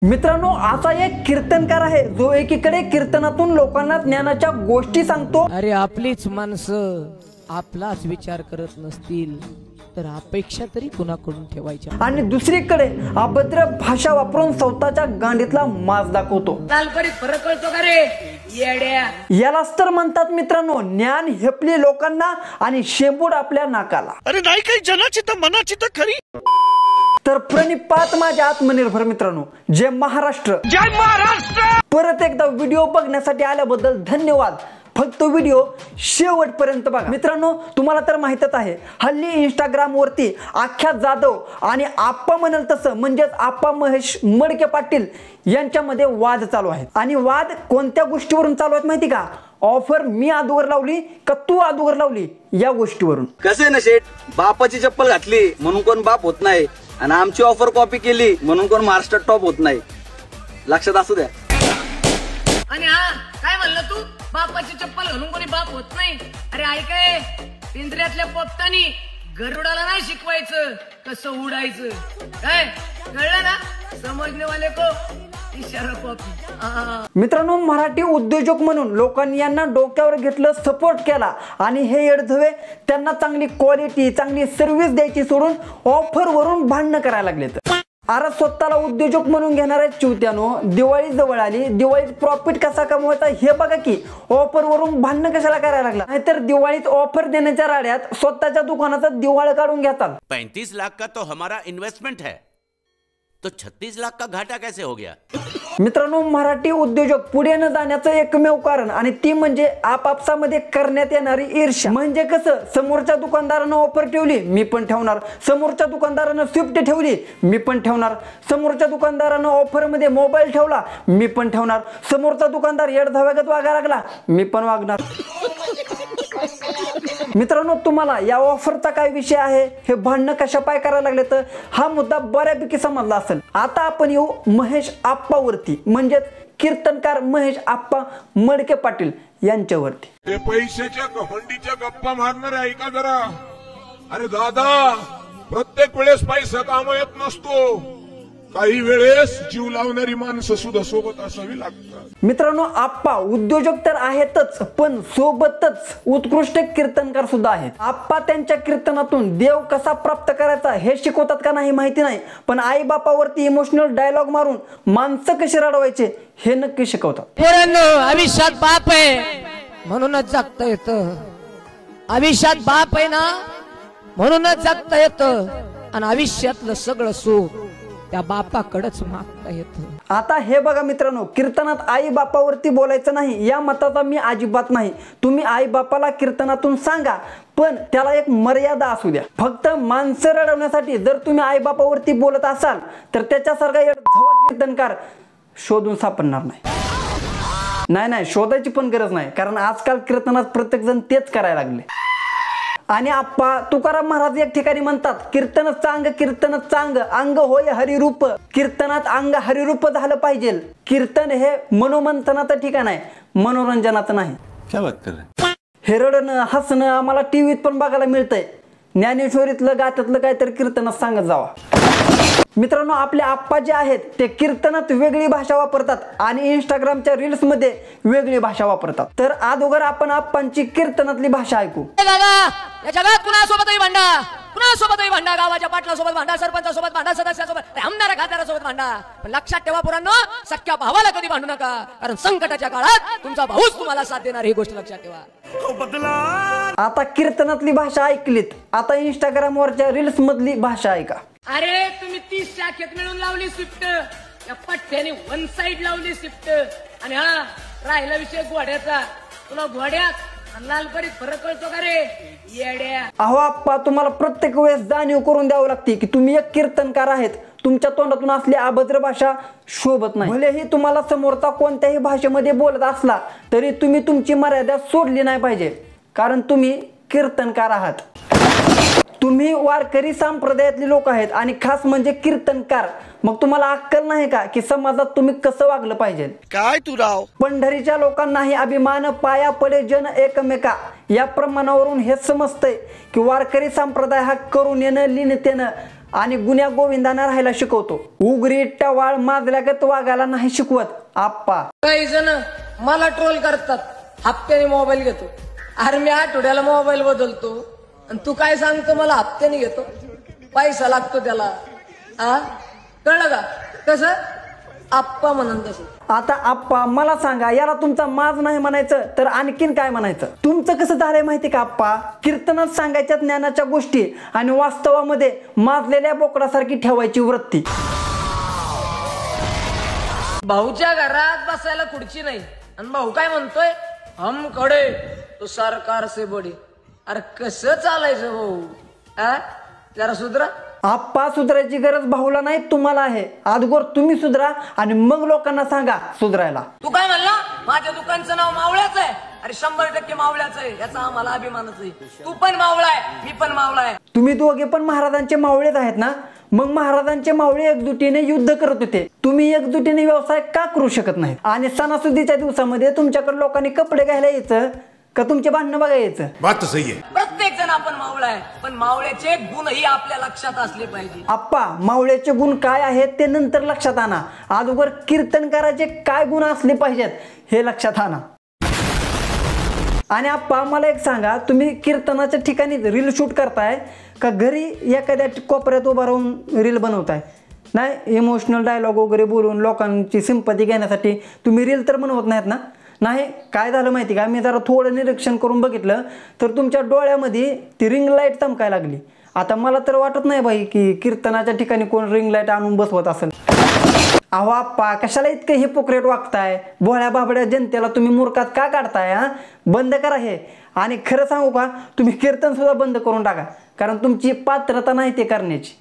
मित्रांनो, असा एक कीर्तनकार आहे जो एकीकडे कीर्तनातून लोकांना ज्ञानाच्या गोष्टी सांगतो। अरे आपलीच माणसं आपलाच विचार करत नसतील तर अपेक्षा तरी कुणाकडून ठेवायच्या, आणि दुसरीकडे अभद्र भाषा वापरून स्वतःच्या गांडीतला माज दाखवतो। फरक कळतो का रे येड्या? यालाच तर म्हणतात मित्रांनो ज्ञान हेपली लोकांना आणि शेंबूड आपल्या नाकाला। अरे नाही काही जनाची तर मनाची तर खरी। तर प्रणिपात माझ्या आत्मनिर्भर मित्रांनो, जय महाराष्ट्र, जय महाराष्ट्र। परत एकदा व्हिडिओ बघण्यासाठी आल्याबद्दल धन्यवाद। फक्त व्हिडिओ शेवटपर्यंत बघा। मित्रांनो, तुम्हाला तर माहितच आहे हल्ली इंस्टाग्राम वरती आख्या जाधव आणि आप्पा म्हणाल तसं म्हणजेच आप्पा महेश मडके पाटील यांच्यामध्ये वाद चालू आहे। आणि वाद कोणत्या गोष्टीवरून चालू आहेत माहिती का? ऑफर मी अगोदर लावली का तू अगोदर लावली या गोष्टीवरून। कसे ना शेठ, बापाची चप्पल घातली म्हणून कोण बाप होत नाही आणि आमची ऑफर कॉपी केली म्हणून कोण महाराष्ट्र टॉप होत नाही, लक्षात असू द्या। आणि हा काय म्हणलं तू? बापाची चप्पल घालून कोणी बाप होत नाही? अरे ऐकाय, पिंजऱ्यातल्या पोपटानी गरुडाला नाही शिकवायचं कसं उडायचं, काय कळलं ना? समजने वाले को इशारा कॉपी। मित्रांनो, मराठी उद्योजक म्हणून लोकांनी यांना डोक्यावर घेतलं, सपोर्ट केला आणि हे येडधवे त्यांना चांगली क्वालिटी चांगली सर्व्हिस द्यायची सोडून ऑफर वरून भांडणं करायला लागलेत। अरे स्वतःला उद्योजक म्हणून घेणाऱ्या चिवत्यानो, दिवाळी जवळ आली, दिवाळीत प्रॉफिट कसा कमवायचा हे बघा की ऑफर वरून भांडणं कशाला करायला लागला? नाहीतर दिवाळीत ऑफर देण्याच्या राड्यात स्वतःच्या दुकानाचा दिवाळ काढून घेतात। 35 लाख का तो हमारा इन्वेस्टमेंट है, तो 36 लाख का घाटा कैसे हो गया? मित्रांनो, मराठी उद्योजक पुढे न जाण्याचं एकमेव कारण आणि ती म्हणजे आपापसामध्ये करण्यात येणारी ईर्ष्या। म्हणजे कसं, समोरच्या दुकानदारानं ऑफर ठेवली मी पण ठेवणार, समोरच्या दुकानदारानं स्विफ्ट ठेवली मी पण ठेवणार, समोरच्या दुकानदारानं ऑफर मध्ये मोबाईल ठेवला मी पण ठेवणार, समोरचा दुकानदार येडधाव्यागत वागायला लागला मी पण वागणार। मित्रांनो, तुम्हाला या ऑफरचा काय विषय आहे, हे भांडणं कशा पाय करायला लागले तर हा मुद्दा बऱ्यापैकी समजला असेल। आता आपण येऊ महेश आप्पावरती, म्हणजेच कीर्तनकार महेश आप्पा मडके पाटील यांच्यावरती। ते पैशाच्या घमंडीच्या गप्पा मारणारे ऐका जरा। अरे दादा, प्रत्येक वेळेस पैसा काम येत नसतो, काही वेळेस जीव लावणारी माणसं सुद्धा सोबत असावी लागतात। मित्रांनो, आप्पा उद्योजक तर आहेतच पण सोबतच उत्कृष्ट कीर्तनकार सुद्धा आहेत। आप्पा त्यांच्या कीर्तनातून देव कसा प्राप्त करायचा हे शिकवतात का नाही माहिती नाही, पण आई बापावरती इमोशनल डायलॉग मारून माणसं कशी रडवायचे हे नक्की शिकवतात। पोरांनो, आयुष्यात बाप आहे म्हणूनच जगता येतं, आयुष्यात बाप आहे ना म्हणूनच जगता येतं, आणि आयुष्यातलं सगळं सुख त्या बापाकडेच मागता येतं। आता हे बघा मित्रांनो, कीर्तनात आई बापावरती बोलायचं नाही या मताचा मी अजिबात नाही। तुम्ही आई बापाला कीर्तनातून सांगा, पण त्याला एक मर्यादा असू द्या। फक्त माणसं रडवण्यासाठी जर तुम्ही आई बापावरती बोलत असाल तर त्याच्यासारखा येडधवा कीर्तनकार शोधून सापडणार नाही। नाही शोधायची पण गरज नाही, कारण आजकाल कीर्तनात प्रत्येक जण तेच करायला लागले। आणि आप्पा तुकाराम महाराज एक ठिकाणी म्हणतात, कीर्तन चांग अंग होय हरिरूप। कीर्तनात अंग हरिरूप झालं पाहिजे। कीर्तन हे मनोमंथनाचं ठिकाण आहे, मनोरंजनाचं नाही। क्या बात कर रहे? हे रडणं हसणं आम्हाला टीव्हीत पण बघायला मिळतंय। ज्ञानेश्वरीतलं गात्यातलं काहीतरी कीर्तनात सांगत जावा। मित्रांनो, आपले आप्पा जे आहेत ते कीर्तनात वेगळी भाषा वापरतात आणि इंस्टाग्रामच्या रील्स मध्ये वेगळी भाषा वापरतात। तर अगोदर आपण आप्पांची कीर्तनातली भाषा ऐकू। दादा, या जगात कुणासोबतही भांडा, गावाच्या पाटलासोबत भांडा, सरपंचासोबत भांडा, सदस्यासोबत, आमदार खासदारासोबत भांडा, पण लक्षात ठेवा पोरांनो, सख्या भावाला कधी भांडू नका, कारण संकटाच्या काळात तुमचा भाऊच तुम्हाला साथ देणार ही गोष्ट लक्षात ठेवा। आता कीर्तनातली भाषा ऐकलीत, आता इंस्टाग्राम वरच्या रील्स मधली भाषा ऐका। अरे तुम्ही 30 शाखेत मिळून लावली स्विफ्ट, या पठ्ठ्याने वन साइड लावली स्विफ्ट, आणि हा राहिला विषय घोड्याचा, तुला घोड्यात लालपरीत फरक कळतो का रे येड्या? अहो आप्पा, तुम्हाला प्रत्येक वेळेस जाणीव करून द्यावं लागते की तुम्ही एक कीर्तनकार आहेत। तुमच्या तोंडातून असली अभद्र भाषा शोभत नाही। भलेही तुम्हाला समोरचा कोणत्याही भाषेमध्ये बोलत असला तरी तुम्ही तुमची मर्यादा सोडली नाही पाहिजे, कारण तुम्ही कीर्तनकार आहात। तुम्ही वारकरी संप्रदायातले लोक आहेत आणि खास म्हणजे कीर्तनकार। मग तुम्हाला अक्कल नाही का की समाजात तुम्ही कसं वागलं पाहिजे? काय तू राव? पंढरीच्या लोकांनाही अभिमान पाया पडे जन एकमेका या प्रमाणावरून हे समजतंय की वारकरी संप्रदाय हा करुणेनं लीनतेनं आणि गुन्ह्या गोविंदानं राहायला शिकवतो. उगरी टवाळ माजल्यागत वागायला नाही शिकवत आप्पा. काही जण मला ट्रोल करतात, हप्त्याने मोबाईल घेतो. अरे मी आठवड्याला मोबाईल बदलतो आणि तू काय सांगतो मला हप्त्याने घेतो, पैसा लागतो त्याला. कळलं का कसं आप्पा म्हणून तसं. आता आप्पा मला सांगा, याला तुमचा माज नाही म्हणायचं तर आणखीन काय म्हणायचं? तुमचं कसं झालंय माहिती का आप्पा? कीर्तनात सांगायच्या ज्ञानाच्या गोष्टी आणि वास्तवामध्ये माजलेल्या बोकडासारखी ठेवायची वृत्ती. भाऊच्या घरात बसायला खुर्ची नाही आणि भाऊ काय म्हणतोय, हम खडे तो सरकार से बडे. अरे कसं चालायचं भाऊ? जरा सुधरा. आप्पा सुधारायची गरज भाऊला नाही तुम्हाला आहे. अगोदर तुम्ही सुधरा आणि मग लोकांना सांगा सुधरायला. तू काय म्हणला? माझ्या दुकानचं नाव मावळ्याचं आहे. अरे 100% मावळ्याचं आहे, याचा आम्हाला अभिमानच आहे. तू पण मावळा आहे, मी पण मावळा आहे. तुम्ही दोघे पण महाराजांचे मावळेच आहेत ना? मग महाराजांचे मावळे एकजुटीने युद्ध करत होते, तुम्ही एकजुटीने व्यवसाय का करू शकत नाही? आणि सणासुदीच्या दिवसामध्ये तुमच्याकडे लोकांनी कपडे घ्यायला यायचं का तुमचे भांडणं बघा यायचं? बात तो सही है. प्रत्येक जण आपण मावळा आहे, पण मावळ्याचे गुणही आपल्या लक्षात असले पाहिजे. आप्पा मावळ्याचे गुण काय आहेत ते नंतर लक्षात आणा. अगोदर कीर्तनकाराचे काय गुण असले पाहिजेत हे लक्षात आणा. आणि आप्पा मला एक सांगा, तुम्ही कीर्तनाच्या ठिकाणी रील शूट करताय का घरी एखाद्या कोपऱ्यात उभा राहून रील बनवताय? नाही, इमोशनल डायलॉग वगैरे बोलून लोकांची सिंपती घेण्यासाठी तुम्ही रील तर बनवत नाहीत ना? नाही, काय झालं माहिती का, मी जरा थोडं निरीक्षण करून बघितलं तर तुमच्या डोळ्यामध्ये ती रिंग लाईट चमकायला लागली. आता मला तर वाटत नाही बाई की कीर्तनाच्या ठिकाणी कोण रिंग लाईट आणून बसवत असेल. अहो आप्पा कशाला इतकं हिपोक्रेट वागताय? भोळ्या बाबड्या जनतेला तुम्ही मूर्खात का काढताय? बंद करा हे. आणि खरं सांगू का, तुम्ही कीर्तन सुद्धा बंद करून टाका, कारण तुमची पात्रता नाही ते करण्याची.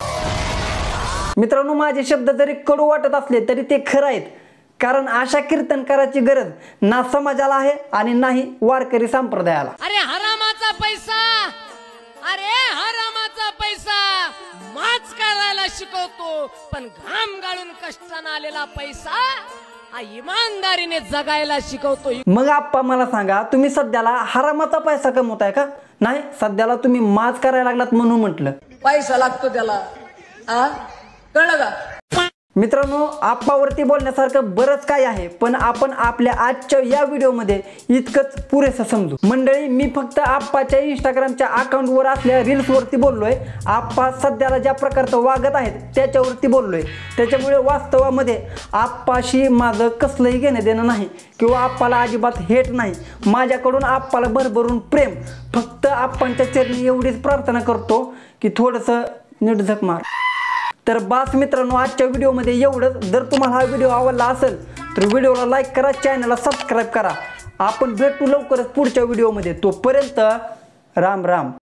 मित्रांनो, माझे शब्द जरी कडू वाटत असले तरी ते खरं आहेत, कारण अशा कीर्तनकाराची गरज ना समाजाला आहे आणि नाही वारकरी संप्रदायाला. अरे हरामाचा पैसा, अरे हरामाचा पैसा माच करायला शिकवतो, पण घाम गाळून कष्टाने आलेला पैसा हा इमानदारीने जगायला शिकवतो. मग आप्पा मला सांगा, तुम्ही सध्याला हरामाचा पैसा कमवताय का? नाही, सध्याला तुम्ही माच करायला लागलात म्हणून म्हटलं. पैसा लागतो त्याला. कळलं का? मित्रांनो, आप्पावरती बोलण्यासारखं बरंच काय आहे, पण आपण आपल्या आजच्या या व्हिडिओमध्ये इतकंच पुरेसं समजू. मंडळी, मी फक्त आप्पाच्या इंस्टाग्रामच्या अकाउंटवर असलेल्या रील्सवरती बोललोय. आप्पा सध्याला ज्या प्रकारचं वागत आहेत त्याच्यावरती बोललोय. त्याच्यामुळे वास्तवामध्ये आप्पाशी माझं कसलंही घेणं देणं नाही किंवा आप्पाला अजिबात हेट नाही. माझ्याकडून आप्पाला भरभरून प्रेम. फक्त आप्पांच्या चरणी एवढीच प्रार्थना करतो की थोडंसं नीट झक मार. तर बास मित्रांनो, आजच्या व्हिडिओमध्ये एवढंच. जर तुम्हाला हा व्हिडिओ आवडला असेल तर व्हिडिओला लाईक करा, चॅनलला सबस्क्राईब करा. आपण भेटू लवकरच पुढच्या व्हिडिओमध्ये. तोपर्यंत राम राम.